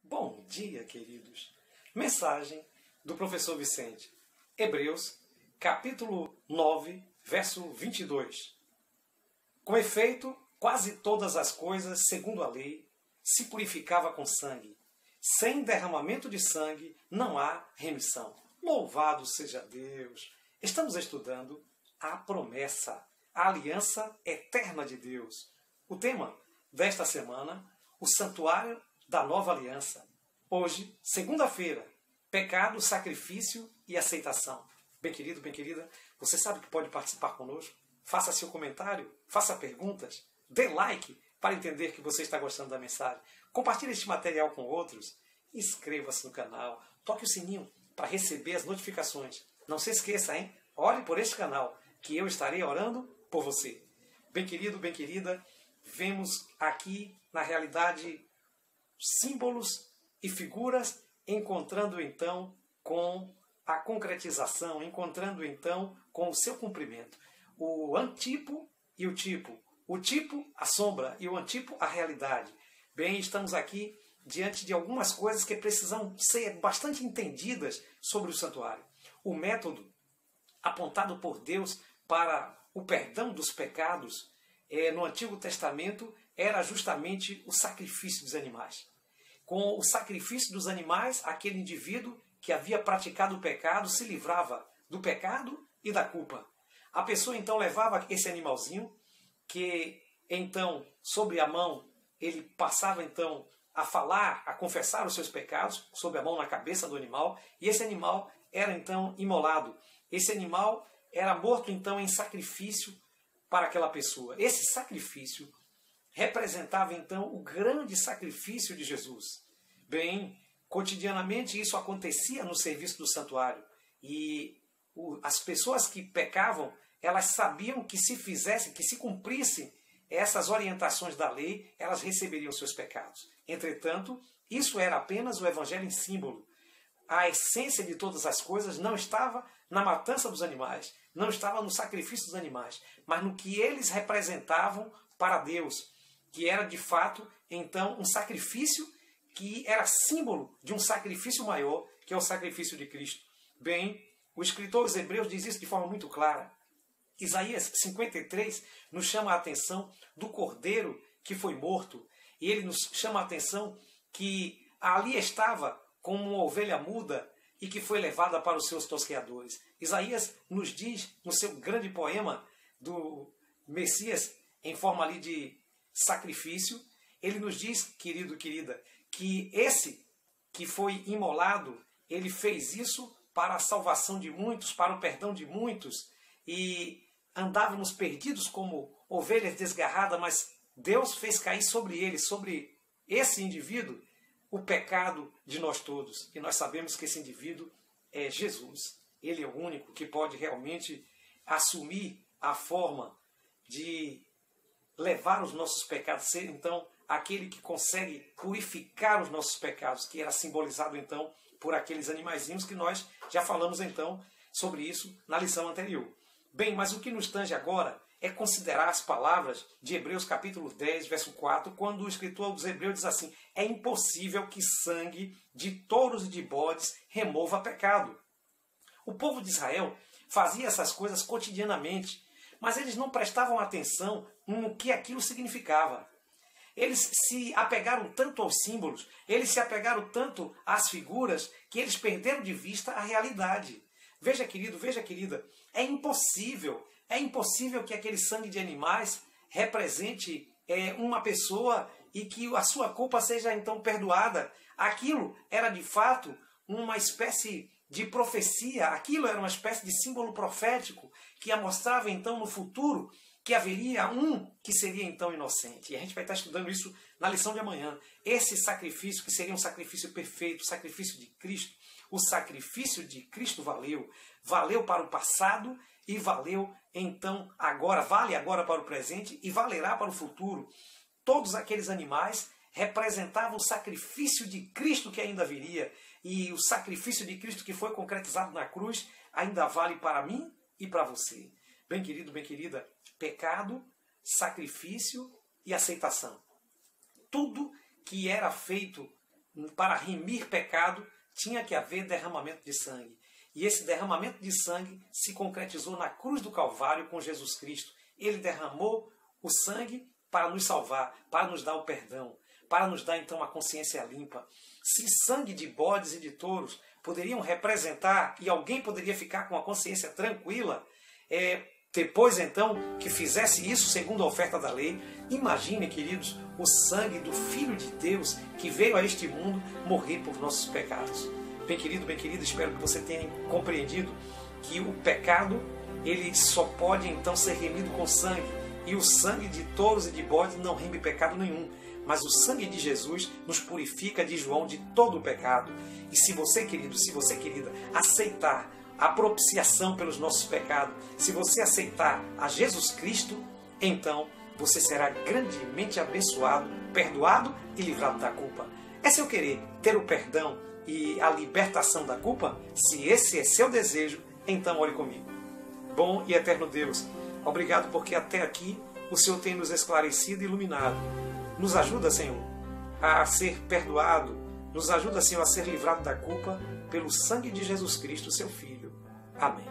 Bom dia, queridos. Mensagem do professor Vicente. Hebreus, capítulo 9, verso 22. Com efeito, quase todas as coisas, segundo a lei, se purificava com sangue. Sem derramamento de sangue não há remissão. Louvado seja Deus! Estamos estudando a promessa, a aliança eterna de Deus. O tema desta semana, o santuário da nova aliança. Hoje, segunda-feira, pecado, sacrifício e aceitação. Bem querido, bem querida, você sabe que pode participar conosco? Faça seu comentário, faça perguntas, dê like para entender que você está gostando da mensagem. Compartilhe este material com outros, inscreva-se no canal, toque o sininho para receber as notificações. Não se esqueça, hein? Ore por este canal, que eu estarei orando por você. Bem querido, bem querida, vemos aqui, na realidade, símbolos e figuras, encontrando então com a concretização, encontrando então com o seu cumprimento. O antipo e o tipo. O tipo, a sombra, e o antipo, a realidade. Bem, estamos aqui diante de algumas coisas que precisam ser bastante entendidas sobre o santuário. O método apontado por Deus para o perdão dos pecados no Antigo Testamento era justamente o sacrifício dos animais. Com o sacrifício dos animais, aquele indivíduo que havia praticado o pecado se livrava do pecado e da culpa. A pessoa então levava esse animalzinho, que então, sobre a mão, ele passava então a falar, a confessar os seus pecados, sobre a mão na cabeça do animal, e esse animal era então imolado. Esse animal era morto então em sacrifício para aquela pessoa. Esse sacrifício representava então o grande sacrifício de Jesus. Bem, cotidianamente isso acontecia no serviço do santuário. E as pessoas que pecavam, elas sabiam que se fizessem, que se cumprissem essas orientações da lei, elas receberiam seus pecados. Entretanto, isso era apenas o evangelho em símbolo. A essência de todas as coisas não estava na matança dos animais, não estava no sacrifício dos animais, mas no que eles representavam para Deus, que era de fato, então, um sacrifício que era símbolo de um sacrifício maior, que é o sacrifício de Cristo. Bem, o escritor dos Hebreus diz isso de forma muito clara. Isaías 53 nos chama a atenção do cordeiro que foi morto, e ele nos chama a atenção que ali estava como uma ovelha muda e que foi levada para os seus tosqueadores. Isaías nos diz, no seu grande poema do Messias, em forma ali de sacrifício, ele nos diz, querido, querida, que esse que foi imolado, ele fez isso para a salvação de muitos, para o perdão de muitos, e andávamos perdidos como ovelhas desgarradas, mas Deus fez cair sobre ele, sobre esse indivíduo, o pecado de nós todos. E nós sabemos que esse indivíduo é Jesus. Ele é o único que pode realmente assumir a forma de levar os nossos pecados, ser então aquele que consegue purificar os nossos pecados, que era simbolizado então por aqueles animaizinhos que nós já falamos então sobre isso na lição anterior. Bem, mas o que nos tange agora é considerar as palavras de Hebreus capítulo 10, verso 4, quando o escritor dos Hebreus diz assim: é impossível que sangue de touros e de bodes remova pecado. O povo de Israel fazia essas coisas cotidianamente, mas eles não prestavam atenção no que aquilo significava. Eles se apegaram tanto aos símbolos, eles se apegaram tanto às figuras, que eles perderam de vista a realidade. Veja, querido, veja, querida, é impossível que aquele sangue de animais represente uma pessoa e que a sua culpa seja então perdoada. Aquilo era de fato uma espécie de profecia, aquilo era uma espécie de símbolo profético que mostrava então no futuro que haveria um que seria então inocente. E a gente vai estar estudando isso na lição de amanhã. Esse sacrifício, que seria um sacrifício perfeito, o sacrifício de Cristo. O sacrifício de Cristo valeu para o passado e valeu então agora, vale agora para o presente e valerá para o futuro. Todos aqueles animais representavam o sacrifício de Cristo que ainda viria, e o sacrifício de Cristo que foi concretizado na cruz ainda vale para mim e para você. Bem querido, bem querida, pecado, sacrifício e aceitação. Tudo que era feito para remir pecado, tinha que haver derramamento de sangue. E esse derramamento de sangue se concretizou na cruz do Calvário com Jesus Cristo. Ele derramou o sangue para nos salvar, para nos dar o perdão, para nos dar então a consciência limpa. Se sangue de bodes e de touros poderiam representar e alguém poderia ficar com a consciência tranquila, depois então que fizesse isso segundo a oferta da lei, imagine, queridos, o sangue do Filho de Deus que veio a este mundo morrer por nossos pecados. Bem querido, bem querida, espero que você tenha compreendido que o pecado ele só pode então ser remido com sangue, e o sangue de touros e de bodes não reme pecado nenhum, mas o sangue de Jesus nos purifica, de João, de todo o pecado. E se você, querido, se você, querida, aceitar a propiciação pelos nossos pecados, se você aceitar a Jesus Cristo, então você será grandemente abençoado, perdoado e livrado da culpa. É seu querer ter o perdão e a libertação da culpa? Se esse é seu desejo, então ore comigo. Bom e eterno Deus, obrigado porque até aqui o Senhor tem nos esclarecido e iluminado. Nos ajuda, Senhor, a ser perdoado. Nos ajuda, Senhor, a ser livrado da culpa pelo sangue de Jesus Cristo, seu Filho. Amém.